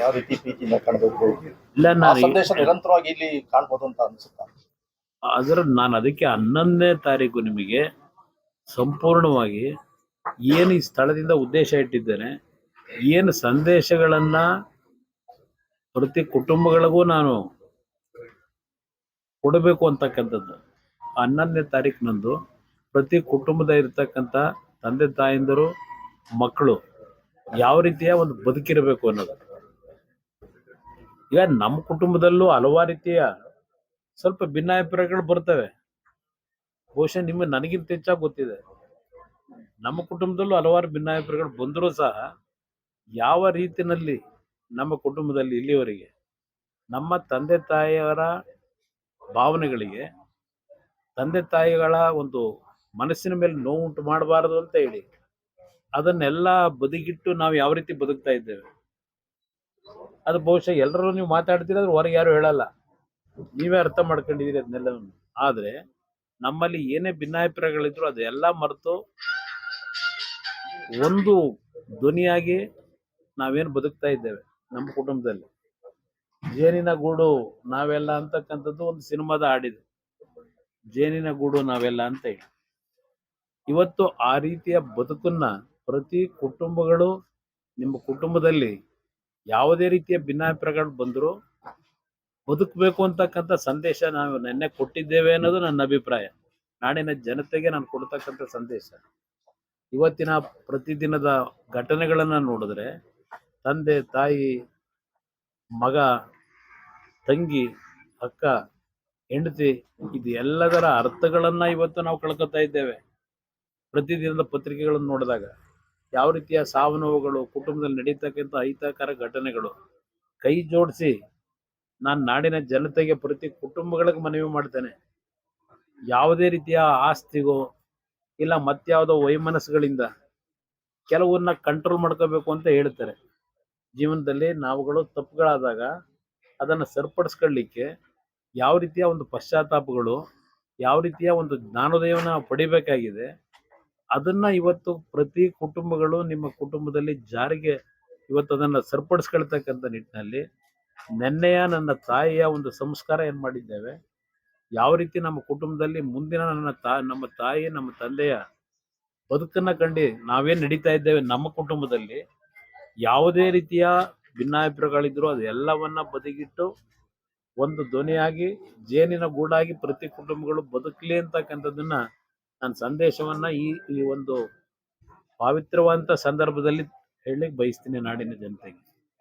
ಯಾವ ರೀತಿ ಪ್ರೀತಿಯಿಂದ ಕಾಣಬೇಕು, ಇಲ್ಲ ಆ ನಾನು ಸಂದೇಶ ನಿರಂತರವಾಗಿ ಇಲ್ಲಿ ಕಾಣ್ಬೋದು ಅಂತ ಅನ್ಸುತ್ತಾ? ನಾನು ಅದಕ್ಕೆ 11ನೇ ತಾರೀಕು ನಿಮಗೆ ಸಂಪೂರ್ಣವಾಗಿ ಏನು ಈ ಸ್ಥಳದಿಂದ ಉದ್ದೇಶ ಇಟ್ಟಿದ್ದೇನೆ, ಏನು ಸಂದೇಶಗಳನ್ನ ಪ್ರತಿ ಕುಟುಂಬಗಳಿಗೂ ನಾನು ಕೊಡಬೇಕು ಅಂತಕ್ಕಂಥದ್ದು 11ನೇ ತಾರೀಕಿನಂದು ಪ್ರತಿ ಕುಟುಂಬದ ಇರ್ತಕ್ಕಂಥ ತಂದೆ ತಾಯಂದಿರು ಮಕ್ಕಳು ಯಾವ ರೀತಿಯ ಒಂದು ಬದುಕಿರಬೇಕು ಅನ್ನೋದು. ಈಗ ನಮ್ಮ ಕುಟುಂಬದಲ್ಲೂ ಹಲವಾರು ರೀತಿಯ ಸ್ವಲ್ಪ ಭಿನ್ನಾಭಿಪ್ರಾಯಗಳು ಬರ್ತವೆ. ಬಹುಶಃ ನನಗಿಂತ ಹೆಚ್ಚಾಗಿ ಗೊತ್ತಿದೆ. ನಮ್ಮ ಕುಟುಂಬದಲ್ಲೂ ಹಲವಾರು ಭಿನ್ನಾಭಿಪ್ರಾಯಗಳು ಬಂದರೂ ಸಹ ಯಾವ ರೀತಿಯಲ್ಲಿ ನಮ್ಮ ಕುಟುಂಬದಲ್ಲಿ ಇಲ್ಲಿವರೆಗೆ ನಮ್ಮ ತಂದೆ ತಾಯಿಯವರ ಭಾವನೆಗಳಿಗೆ, ತಂದೆ ತಾಯಿಗಳ ಒಂದು ಮನಸ್ಸಿನ ಮೇಲೆ ನೋವುಂಟು ಮಾಡಬಾರದು ಅಂತ ಹೇಳಿ ಅದನ್ನೆಲ್ಲ ಬದಿಗಿಟ್ಟು ನಾವು ಯಾವ ರೀತಿ ಬದುಕ್ತಾ ಇದ್ದೇವೆ ಅದು ಬಹುಶಃ ಎಲ್ಲರೂ ನೀವು ಮಾತಾಡ್ತೀರಾದ್ರೆ ಹೊರಗೆ ಯಾರು ಹೇಳಲ್ಲ, ನೀವೇ ಅರ್ಥ ಮಾಡ್ಕೊಂಡಿದ್ದೀರಿ ಅದನ್ನೆಲ್ಲವನ್ನು. ಆದರೆ ನಮ್ಮಲ್ಲಿ ಏನೇ ಭಿನ್ನಾಭಿಪ್ರಾಯಗಳಿದ್ರು ಅದೆಲ್ಲ ಮರೆತು ಒಂದು ಧ್ವನಿಯಾಗಿ ನಾವೇನು ಬದುಕ್ತಾ ಇದ್ದೇವೆ ನಮ್ಮ ಕುಟುಂಬದಲ್ಲಿ. ಜೇನಿನ ಗೂಡು ನಾವೆಲ್ಲ ಅಂತಕ್ಕಂಥದ್ದು ಒಂದು ಸಿನಿಮಾದ ಹಾಡಿದೆ, ಜೇನಿನ ಗೂಡು ನಾವೆಲ್ಲ ಅಂತ ಹೇಳಿ. ಇವತ್ತು ಆ ರೀತಿಯ ಬದುಕನ್ನ ಪ್ರತಿ ಕುಟುಂಬಗಳು, ನಿಮ್ಮ ಕುಟುಂಬದಲ್ಲಿ ಯಾವುದೇ ರೀತಿಯ ಭಿನ್ನಾಭಿಪ್ರಾಯಗಳು ಬಂದರೂ ಬದುಕಬೇಕು ಅಂತಕ್ಕಂಥ ಸಂದೇಶ ನಾವು ನೆನ್ನೆ ಕೊಟ್ಟಿದ್ದೇವೆ ಅನ್ನೋದು ನನ್ನ ಅಭಿಪ್ರಾಯ. ನಾಡಿನ ಜನತೆಗೆ ನಾನು ಕೊಡ್ತಕ್ಕಂಥ ಸಂದೇಶ. ಇವತ್ತಿನ ಪ್ರತಿದಿನದ ಘಟನೆಗಳನ್ನು ನೋಡಿದ್ರೆ ತಂದೆ ತಾಯಿ ಮಗ ತಂಗಿ ಅಕ್ಕ ಹೆಂಡತಿ ಇದು ಎಲ್ಲದರ ಅರ್ಥಗಳನ್ನ ಇವತ್ತು ನಾವು ಕಳ್ಕೊತಾ ಇದ್ದೇವೆ. ಪ್ರತಿದಿನದ ಪತ್ರಿಕೆಗಳನ್ನು ನೋಡಿದಾಗ ಯಾವ ರೀತಿಯ ಸಾವು ನೋವುಗಳು, ಕುಟುಂಬದಲ್ಲಿ ನಡೀತಕ್ಕಂಥ ಅಹಿತಕರ ಘಟನೆಗಳು. ಕೈ ಜೋಡಿಸಿ ನಾನು ನಾಡಿನ ಜನತೆಗೆ ಪ್ರತಿ ಕುಟುಂಬಗಳಿಗೆ ಮನವಿ ಮಾಡ್ತೇನೆ, ಯಾವುದೇ ರೀತಿಯ ಆಸ್ತಿಗೋ ಇಲ್ಲ ಮತ್ಯಾವುದೋ ವೈಮನಸ್ಸುಗಳಿಂದ ಕೆಲವನ್ನ ಕಂಟ್ರೋಲ್ ಮಾಡ್ಕೋಬೇಕು ಅಂತ ಹೇಳ್ತಾರೆ. ಜೀವನದಲ್ಲಿ ನಾವುಗಳು ತಪ್ಪುಗಳಾದಾಗ ಅದನ್ನು ಸರಿಪಡಿಸ್ಕೊಳ್ಳಿಕ್ಕೆ ಯಾವ ರೀತಿಯ ಒಂದು ಪಶ್ಚಾತ್ತಾಪಗಳು, ಯಾವ ರೀತಿಯ ಒಂದು ಜ್ಞಾನೋದಯವನ್ನು ನಾವು ಪಡಿಬೇಕಾಗಿದೆ, ಅದನ್ನ ಇವತ್ತು ಪ್ರತಿ ಕುಟುಂಬಗಳು ನಿಮ್ಮ ಕುಟುಂಬದಲ್ಲಿ ಜಾರಿಗೆ ಇವತ್ತು ಅದನ್ನು ಸರಿಪಡಿಸ್ಕೊಳ್ತಕ್ಕಂಥ ನಿಟ್ಟಿನಲ್ಲಿ ನೆನ್ನೆಯ ನನ್ನ ತಾಯಿಯ ಒಂದು ಸಂಸ್ಕಾರ ಏನು ಮಾಡಿದ್ದೇವೆ, ಯಾವ ರೀತಿ ನಮ್ಮ ಕುಟುಂಬದಲ್ಲಿ ಮುಂದಿನ ನಮ್ಮ ತಾಯಿ ನಮ್ಮ ತಂದೆಯ ಬದುಕನ್ನ ಕಂಡು ನಾವೇನು ನಡೀತಾ ಇದ್ದೇವೆ ನಮ್ಮ ಕುಟುಂಬದಲ್ಲಿ ಯಾವುದೇ ರೀತಿಯ ಭಿನ್ನಾಭಿಪ್ರಾಯಗಳಿದ್ರು ಅದೆಲ್ಲವನ್ನ ಬದಿಗಿಟ್ಟು ಒಂದು ಧ್ವನಿಯಾಗಿ ಜೇನಿನ ಗೂಡಾಗಿ ಪ್ರತಿ ಕುಟುಂಬಗಳು ಬದುಕಲಿ ಅಂತಕ್ಕಂಥದ್ದನ್ನ ನಾನು ಸಂದೇಶವನ್ನ ಈ ಒಂದು ಪವಿತ್ರವಾದಂಥ ಸಂದರ್ಭದಲ್ಲಿ ಹೇಳಲಿಕ್ಕೆ ಬಯಸ್ತೀನಿ ನಾಡಿನ ಜನತೆಗೆ.